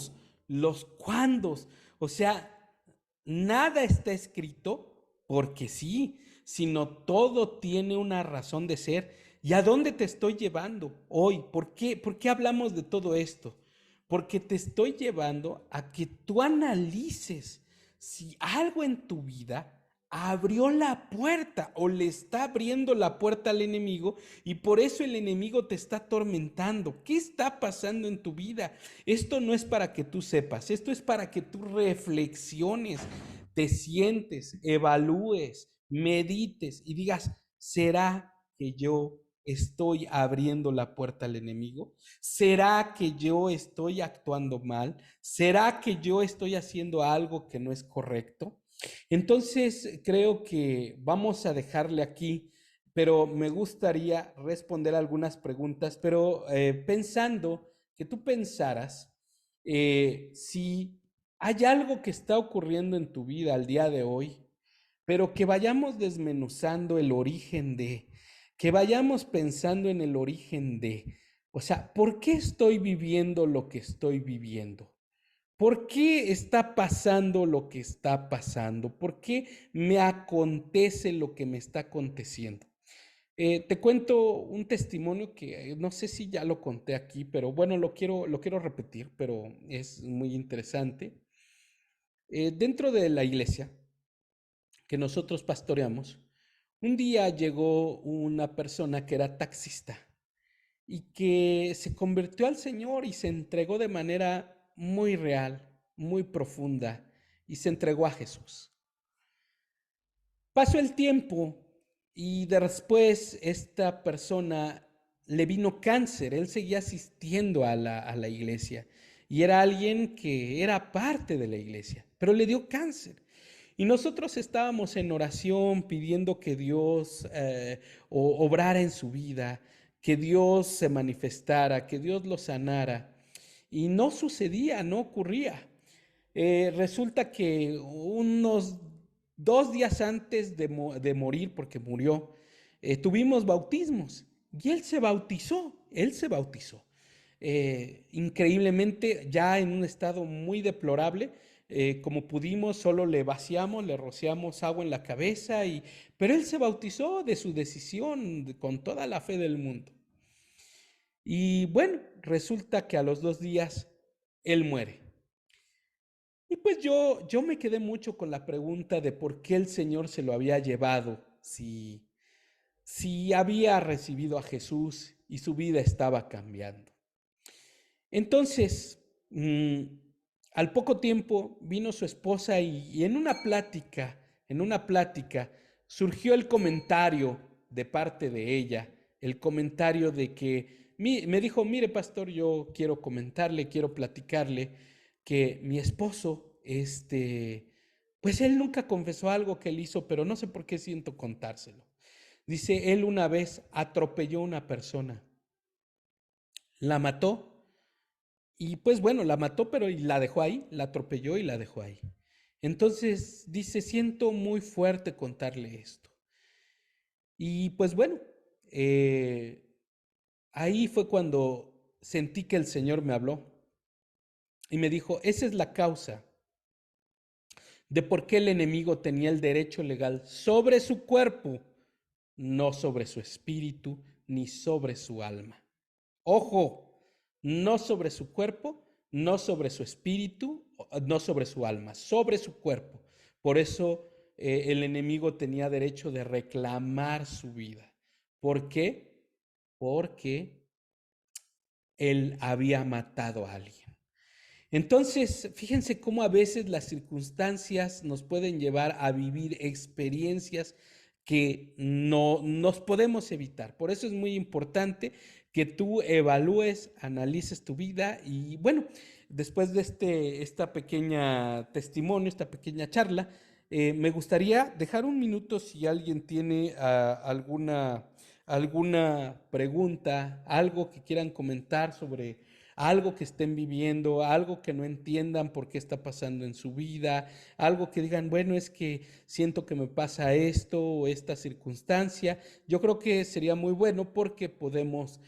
Speaker 1: los cuándos. O sea, nada está escrito porque sí, sino todo tiene una razón de ser. ¿Y a dónde te estoy llevando hoy? ¿Por qué hablamos de todo esto? Porque te estoy llevando a que tú analices si algo en tu vida abrió la puerta o le está abriendo la puerta al enemigo, y por eso el enemigo te está atormentando. ¿Qué está pasando en tu vida? Esto no es para que tú sepas, esto es para que tú reflexiones, te sientes, evalúes, medites y digas, ¿será que yo estoy abriendo la puerta al enemigo? ¿Será que yo estoy actuando mal? ¿Será que yo estoy haciendo algo que no es correcto? Entonces, creo que vamos a dejarle aquí, pero me gustaría responder algunas preguntas, pero pensando que tú pensaras si hay algo que está ocurriendo en tu vida al día de hoy, pero que vayamos desmenuzando el origen que vayamos pensando en el origen o sea, ¿por qué estoy viviendo lo que estoy viviendo? ¿Por qué está pasando lo que está pasando? ¿Por qué me acontece lo que me está aconteciendo? Te cuento un testimonio que no sé si ya lo conté aquí, pero bueno, lo quiero repetir, pero es muy interesante. Dentro de la iglesia que nosotros pastoreamos, un día llegó una persona que era taxista y que se convirtió al Señor y se entregó de manera muy real, muy profunda, y se entregó a Jesús. Pasó el tiempo y después esta persona le vino cáncer. Él seguía asistiendo a la iglesia y era alguien que era parte de la iglesia, pero le dio cáncer. Y nosotros estábamos en oración pidiendo que Dios obrara en su vida, que Dios se manifestara, que Dios lo sanara. Y no sucedía, no ocurría. Resulta que unos 2 días antes de morir, porque murió, tuvimos bautismos y él se bautizó. Increíblemente, ya en un estado muy deplorable, como pudimos, solo le vaciamos, le rociamos agua en la cabeza, pero él se bautizó de su decisión, con toda la fe del mundo. Y bueno, resulta que a los 2 días él muere. Y pues yo me quedé mucho con la pregunta de por qué el Señor se lo había llevado, si había recibido a Jesús y su vida estaba cambiando. Entonces, al poco tiempo vino su esposa y en una plática, surgió el comentario de parte de ella, el comentario de que me dijo, mire pastor, yo quiero comentarle, quiero platicarle que mi esposo, pues él nunca confesó algo que él hizo, pero no sé por qué siento contárselo. Dice, él una vez atropelló a una persona, la mató. Y pues bueno, la mató, pero y la dejó ahí, la atropelló y la dejó ahí. Entonces dice, siento muy fuerte contarle esto. Y pues bueno, eh, ahí fue cuando sentí que el Señor me habló y me dijo, esa es la causa de por qué el enemigo tenía el derecho legal sobre su cuerpo, no sobre su espíritu ni sobre su alma. Ojo, no sobre su cuerpo, no sobre su espíritu, no sobre su alma, sobre su cuerpo. Por eso el enemigo tenía derecho de reclamar su vida. ¿Por qué? Porque él había matado a alguien. Entonces, fíjense cómo a veces las circunstancias nos pueden llevar a vivir experiencias que no nos podemos evitar. Por eso es muy importante que tú evalúes, analices tu vida y bueno, después de esta pequeña testimonio, esta pequeña charla, me gustaría dejar un minuto si alguien tiene alguna pregunta, algo que quieran comentar sobre algo que estén viviendo, algo que no entiendan por qué está pasando en su vida, algo que digan, bueno, es que siento que me pasa esto o esta circunstancia. Yo creo que sería muy bueno porque podemos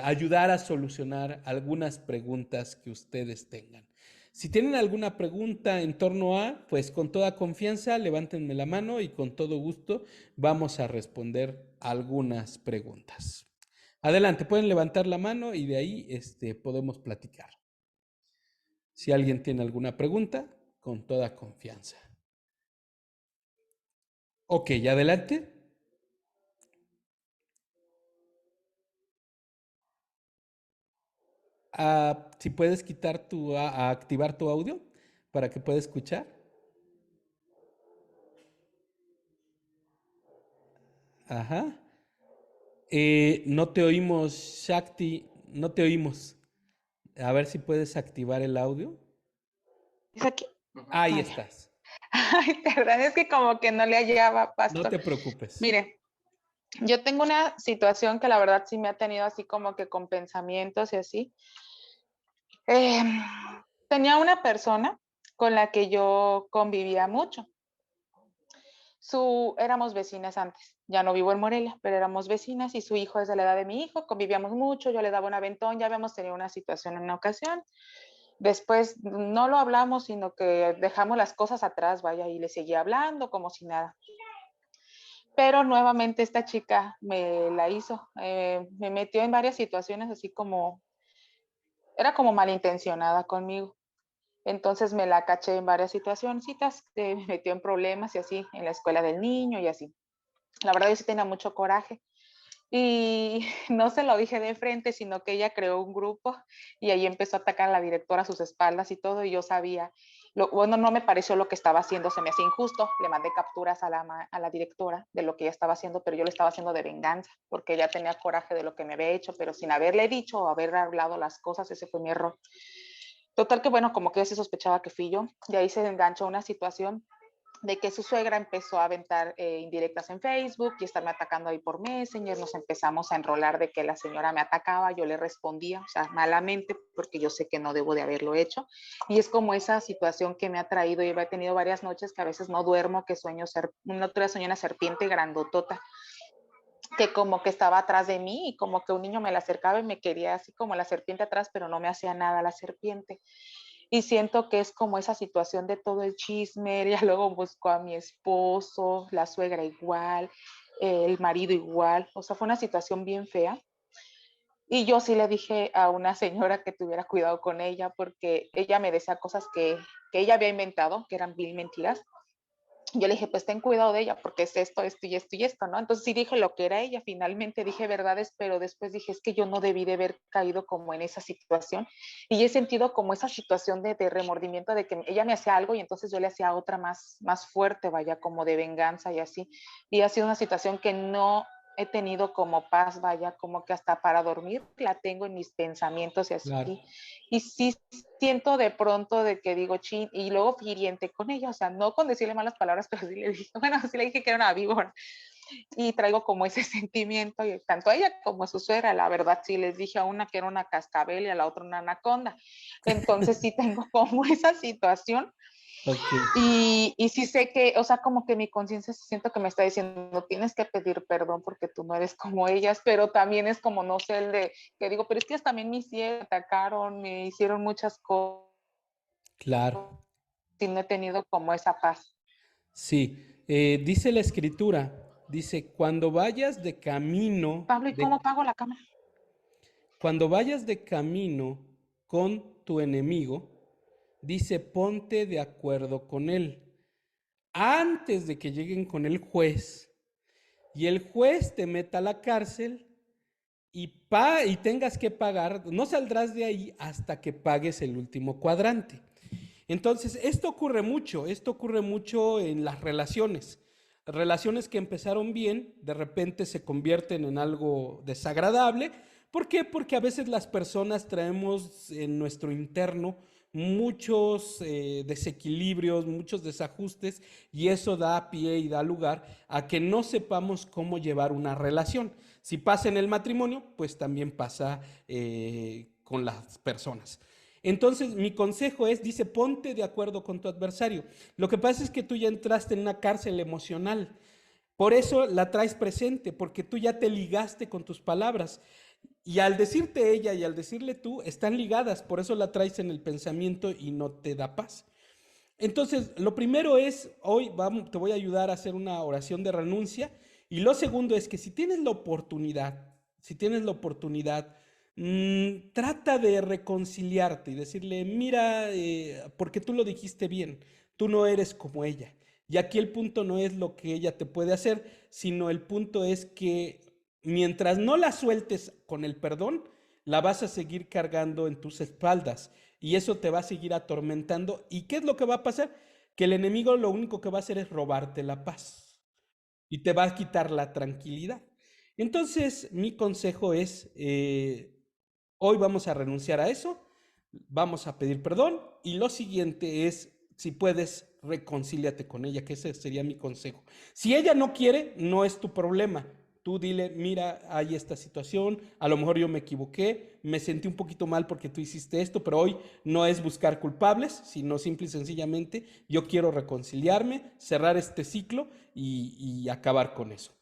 Speaker 1: ayudar a solucionar algunas preguntas que ustedes tengan. Si tienen alguna pregunta en torno a, pues con toda confianza, levántenme la mano y con todo gusto vamos a responder algunas preguntas. Adelante, pueden levantar la mano y de ahí podemos platicar. Si alguien tiene alguna pregunta, con toda confianza. Ok, adelante. Si puedes activar tu audio para que pueda escuchar. Ajá. No te oímos, Shakti, no te oímos. A ver si puedes activar el audio.
Speaker 2: ¿Es aquí?
Speaker 1: Ahí
Speaker 2: Vale.
Speaker 1: estás.
Speaker 2: Ay, perdón, es que como que no le hallaba,
Speaker 1: No
Speaker 2: pastor.
Speaker 1: te preocupes.
Speaker 2: Mire, yo tengo una situación que la verdad sí me ha tenido así como que con pensamientos y así. Eh, Tenía una persona con la que yo convivía mucho. Éramos vecinas antes. Ya no vivo en Morelia, pero éramos vecinas y su hijo es de la edad de mi hijo. Convivíamos mucho, yo le daba un aventón, ya habíamos tenido una situación en una ocasión. Después no lo hablamos, sino que dejamos las cosas atrás, vaya, y le seguía hablando como si nada. Pero nuevamente esta chica me la hizo, me metió en varias situaciones así como, era como malintencionada conmigo. Entonces me la caché en varias situacioncitas, me metió en problemas y así, en la escuela del niño y así. La verdad yo sí tenía mucho coraje. Y no se lo dije de frente, sino que ella creó un grupo y ahí empezó a atacar a la directora a sus espaldas y todo, y yo sabía, bueno, no me pareció lo que estaba haciendo, se me hacía injusto, le mandé capturas a la directora de lo que ella estaba haciendo, pero yo lo estaba haciendo de venganza, porque ella tenía coraje de lo que me había hecho, pero sin haberle dicho o haber hablado las cosas, ese fue mi error. Total que bueno, como que ella se sospechaba que fui yo, de ahí se enganchó una situación de que su suegra empezó a aventar indirectas en Facebook y estarme atacando ahí por Messenger, nos empezamos a enrolar de que la señora me atacaba, yo le respondía, o sea, malamente, porque yo sé que no debo de haberlo hecho, y es como esa situación que me ha traído, yo he tenido varias noches que a veces no duermo, que sueño, una otra soñé una serpiente grandotota, que como que estaba atrás de mí y como que un niño me la acercaba y me quería así como la serpiente atrás, pero no me hacía nada la serpiente. Y siento que es como esa situación de todo el chisme, ya luego buscó a mi esposo, la suegra igual, el marido igual, o sea, fue una situación bien fea. Y yo sí le dije a una señora que tuviera cuidado con ella porque ella me decía cosas que ella había inventado, que eran mil mentiras. Yo le dije, pues ten cuidado de ella, porque es esto, esto y esto y esto, ¿no? Entonces sí dije lo que era ella, finalmente dije verdades, pero después dije, es que yo no debí de haber caído como en esa situación. Y he sentido como esa situación de remordimiento de que ella me hacía algo y entonces yo le hacía otra más fuerte, vaya, como de venganza y así. Y ha sido una situación que no he tenido como paz, vaya, como que hasta para dormir la tengo en mis pensamientos y así.
Speaker 1: Claro.
Speaker 2: Y sí siento de pronto de que digo, chin, y luego fui hiriente con ella, o sea, no con decirle malas palabras, pero sí le dije, bueno, sí le dije que era una víbora, y traigo como ese sentimiento, y tanto a ella como a su suegra, la verdad, sí les dije a una que era una cascabel y a la otra una anaconda, entonces sí tengo como esa situación,
Speaker 1: Ok.
Speaker 2: y sí sé que, o sea, como que mi conciencia siento que me está diciendo, tienes que pedir perdón porque tú no eres como ellas, pero también es como, no sé, el de, que digo, pero es que ellas también me hicieron, me atacaron, me hicieron muchas cosas
Speaker 1: Claro.
Speaker 2: y no he tenido como esa paz.
Speaker 1: Sí. Dice la escritura, dice,
Speaker 2: Pablo, ¿y cómo pago la cámara?
Speaker 1: cuando vayas de camino con tu enemigo, dice, ponte de acuerdo con él antes de que lleguen con el juez y el juez te meta a la cárcel y tengas que pagar, no saldrás de ahí hasta que pagues el último cuadrante. Entonces, esto ocurre mucho en las relaciones. Relaciones que empezaron bien, de repente se convierten en algo desagradable. ¿Por qué? Porque a veces las personas traemos en nuestro interno muchos desequilibrios, muchos desajustes y eso da pie y da lugar a que no sepamos cómo llevar una relación. Si pasa en el matrimonio, pues también pasa con las personas. Entonces, mi consejo es, dice, ponte de acuerdo con tu adversario. Lo que pasa es que tú ya entraste en una cárcel emocional. Por eso la traes presente, porque tú ya te ligaste con tus palabras. Y al decirte ella y al decirle tú, están ligadas, por eso la traes en el pensamiento y no te da paz. Entonces, lo primero es, hoy te voy a ayudar a hacer una oración de renuncia. Y lo segundo es que si tienes la oportunidad, trata de reconciliarte y decirle, mira, porque tú lo dijiste bien, tú no eres como ella. Y aquí el punto no es lo que ella te puede hacer, sino el punto es que mientras no la sueltes con el perdón, la vas a seguir cargando en tus espaldas y eso te va a seguir atormentando. ¿Y qué es lo que va a pasar? Que el enemigo lo único que va a hacer es robarte la paz y te va a quitar la tranquilidad. Entonces, mi consejo es, hoy vamos a renunciar a eso, vamos a pedir perdón y lo siguiente es, si puedes, reconcíliate con ella, que ese sería mi consejo. Si ella no quiere, no es tu problema. Tú dile, mira, hay esta situación, a lo mejor yo me equivoqué, me sentí un poquito mal porque tú hiciste esto, pero hoy no es buscar culpables, sino simple y sencillamente yo quiero reconciliarme, cerrar este ciclo y acabar con eso.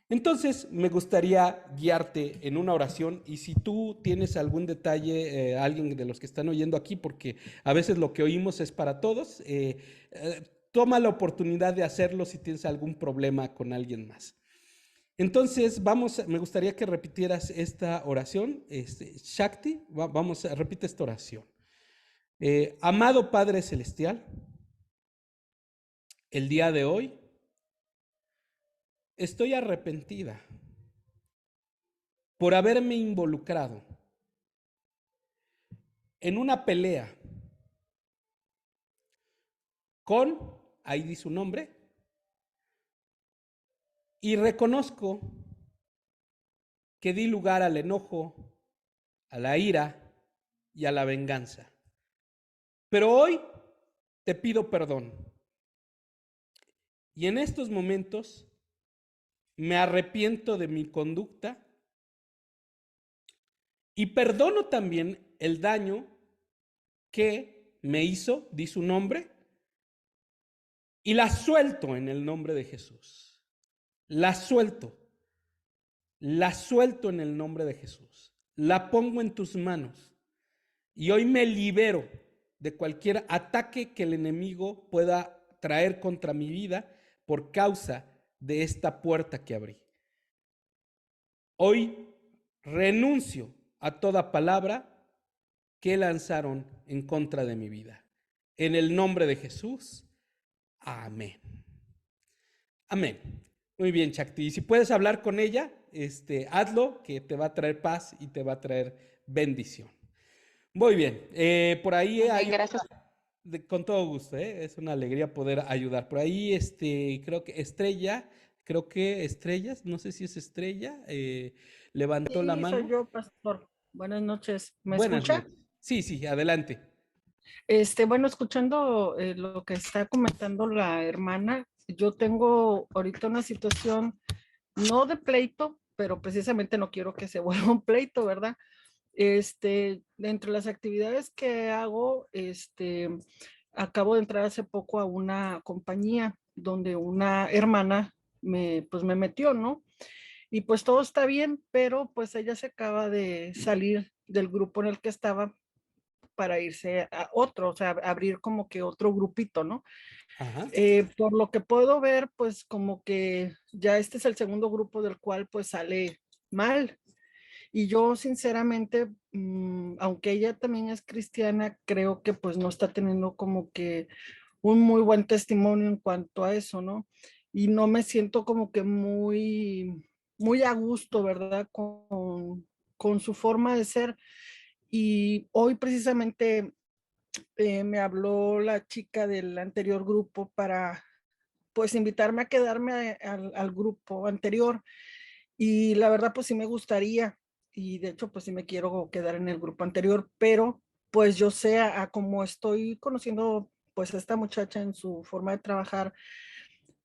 Speaker 1: Entonces, me gustaría guiarte en una oración y si tú tienes algún detalle, alguien de los que están oyendo aquí, porque a veces lo que oímos es para todos, toma la oportunidad de hacerlo si tienes algún problema con alguien más. Entonces, me gustaría que repitieras esta oración. Shakti, repite esta oración. Amado Padre Celestial, el día de hoy estoy arrepentida por haberme involucrado en una pelea con, ahí di su nombre, y reconozco que di lugar al enojo, a la ira y a la venganza. Pero hoy te pido perdón. Y en estos momentos me arrepiento de mi conducta y perdono también el daño que me hizo, di su nombre, y la suelto en el nombre de Jesús. La suelto. La suelto en el nombre de Jesús. La pongo en tus manos. Y hoy me libero de cualquier ataque que el enemigo pueda traer contra mi vida por causa de esta puerta que abrí. Hoy renuncio a toda palabra que lanzaron en contra de mi vida. En el nombre de Jesús. Amén. Amén. Muy bien, Shakti. Y si puedes hablar con ella, hazlo, que te va a traer paz y te va a traer bendición. Muy bien. Por ahí
Speaker 2: Ok,
Speaker 1: hay
Speaker 2: gracias.
Speaker 1: con todo gusto, ¿eh? Es una alegría poder ayudar. Por ahí, creo que Estrellas, no sé si es Estrella, levantó la
Speaker 3: Sí, soy
Speaker 1: mano.
Speaker 3: yo, pastor. Buenas noches. ¿Me
Speaker 1: Buenas
Speaker 3: escucha?
Speaker 1: noches. Sí, sí, adelante.
Speaker 3: Bueno, escuchando lo que está comentando la hermana, yo tengo ahorita una situación no de pleito, pero precisamente no quiero que se vuelva un pleito, ¿verdad? Dentro de las actividades que hago, acabo de entrar hace poco a una compañía donde una hermana pues me metió, ¿no? Y pues todo está bien, pero pues ella se acaba de salir del grupo en el que estaba para irse a otro, o sea, abrir como que otro grupito, ¿no?
Speaker 1: Ajá.
Speaker 3: Por lo que puedo ver, pues como que ya este es el segundo grupo del cual pues sale mal. Y yo sinceramente, aunque ella también es cristiana, creo que pues no está teniendo como que un muy buen testimonio en cuanto a eso, ¿no? Y no me siento como que muy a gusto, ¿verdad? Con su forma de ser. Y hoy precisamente me habló la chica del anterior grupo para pues invitarme a quedarme al grupo anterior. Y la verdad pues sí me gustaría, y de hecho pues sí me quiero quedar en el grupo anterior, pero pues yo sé a cómo estoy conociendo pues a esta muchacha en su forma de trabajar,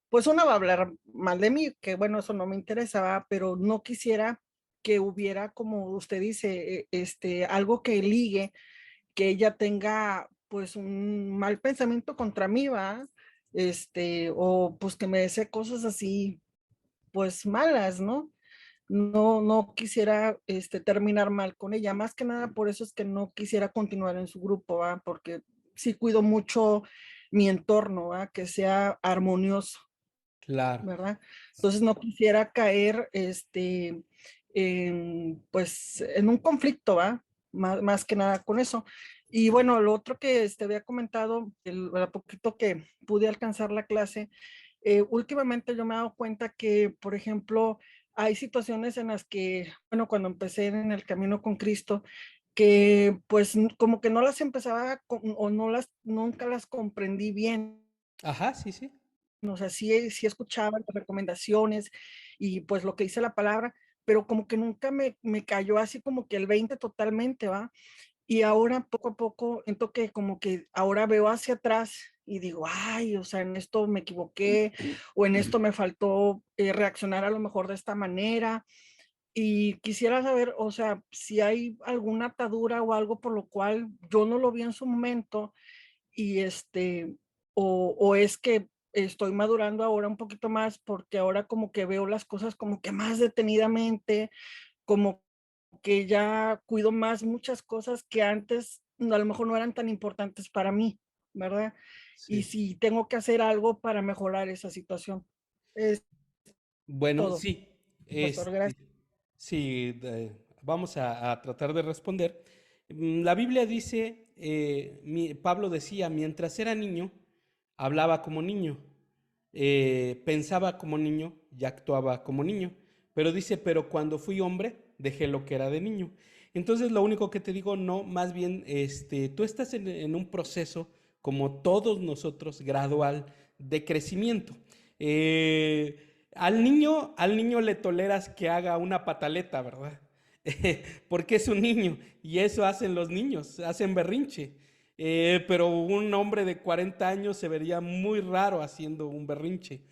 Speaker 3: pues una va a hablar mal de mí, que bueno, eso no me interesaba, pero no quisiera que hubiera, como usted dice, algo que ligue, que ella tenga pues un mal pensamiento contra mí, ¿va? O pues que me desee cosas así, pues malas, ¿no? No quisiera terminar mal con ella, más que nada por eso es que no quisiera continuar en su grupo, ¿va? Porque sí cuido mucho mi entorno, ¿va? Que sea armonioso,
Speaker 1: Claro.
Speaker 3: ¿verdad? Entonces no quisiera caer pues en un conflicto, ¿va? Más que nada con eso. Y bueno, lo otro que había comentado, a poquito que pude alcanzar la clase, últimamente yo me he dado cuenta que, por ejemplo, hay situaciones en las que, bueno, cuando empecé en el camino con Cristo, que pues como que no las empezaba o nunca las comprendí bien.
Speaker 1: Ajá, sí, sí.
Speaker 3: O sea, sí escuchaba las recomendaciones y pues lo que dice la palabra, pero como que nunca me cayó así como que el 20 totalmente, ¿va? Y ahora poco a poco, siento que como que ahora veo hacia atrás y digo, ay, o sea, en esto me equivoqué o en esto me faltó reaccionar a lo mejor de esta manera. Y quisiera saber, o sea, si hay alguna atadura o algo por lo cual yo no lo vi en su momento y o es que estoy madurando ahora un poquito más porque ahora como que veo las cosas como que más detenidamente, como que ya cuido más muchas cosas que antes a lo mejor no eran tan importantes para mí, ¿verdad? Y
Speaker 1: Sí.
Speaker 3: si tengo que hacer algo para mejorar esa situación. Es
Speaker 1: Bueno,
Speaker 3: todo.
Speaker 1: sí.
Speaker 3: Pastor,
Speaker 1: Este,
Speaker 3: gracias.
Speaker 1: sí, vamos a tratar de responder. La Biblia dice, Pablo decía, mientras era niño, hablaba como niño, pensaba como niño y actuaba como niño. Pero dice, pero cuando fui hombre, dejé lo que era de niño. Entonces, lo único que te digo, no, más bien, tú estás en un proceso, como todos nosotros, gradual de crecimiento. Al niño le toleras que haga una pataleta, ¿verdad? Porque es un niño y eso hacen los niños, hacen berrinche. Pero un hombre de 40 años se vería muy raro haciendo un berrinche.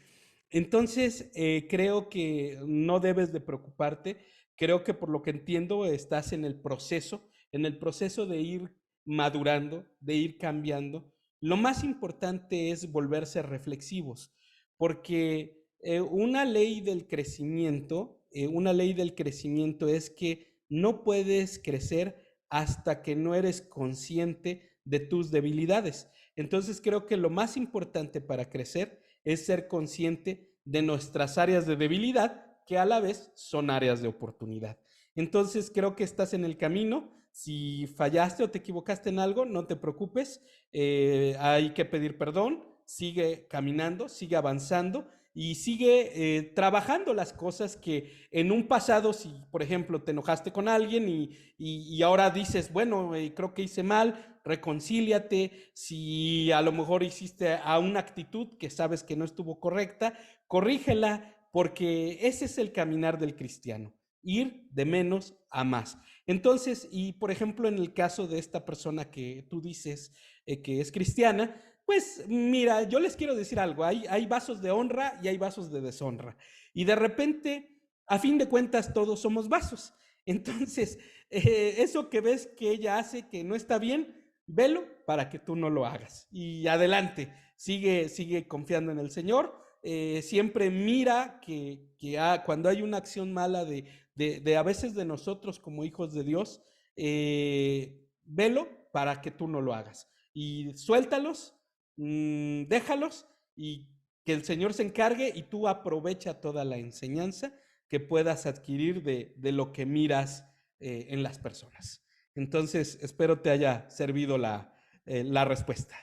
Speaker 1: Entonces, creo que no debes de preocuparte. Creo que por lo que entiendo estás en el proceso de ir madurando, de ir cambiando. Lo más importante es volverse reflexivos, porque una ley del crecimiento es que no puedes crecer hasta que no eres consciente de tus debilidades. Entonces creo que lo más importante para crecer es ser consciente de nuestras áreas de debilidad, que a la vez son áreas de oportunidad. Entonces creo que estás en el camino. Si fallaste o te equivocaste en algo, no te preocupes. Hay que pedir perdón, sigue caminando, sigue avanzando y sigue trabajando las cosas que en un pasado, si por ejemplo te enojaste con alguien y ahora dices, bueno, creo que hice mal, reconcíliate. Si a lo mejor hiciste a una actitud que sabes que no estuvo correcta, corrígela, porque ese es el caminar del cristiano, ir de menos a más. Entonces, y por ejemplo, en el caso de esta persona que tú dices que es cristiana, pues mira, yo les quiero decir algo, hay vasos de honra y hay vasos de deshonra. Y de repente, a fin de cuentas, todos somos vasos. Entonces, eso que ves que ella hace que no está bien, velo para que tú no lo hagas. Y adelante, sigue confiando en el Señor. Siempre mira cuando hay una acción mala de a veces de nosotros como hijos de Dios, velo para que tú no lo hagas. Y suéltalos, déjalos y que el Señor se encargue y tú aprovecha toda la enseñanza que puedas adquirir de lo que miras en las personas. Entonces, espero te haya servido la respuesta.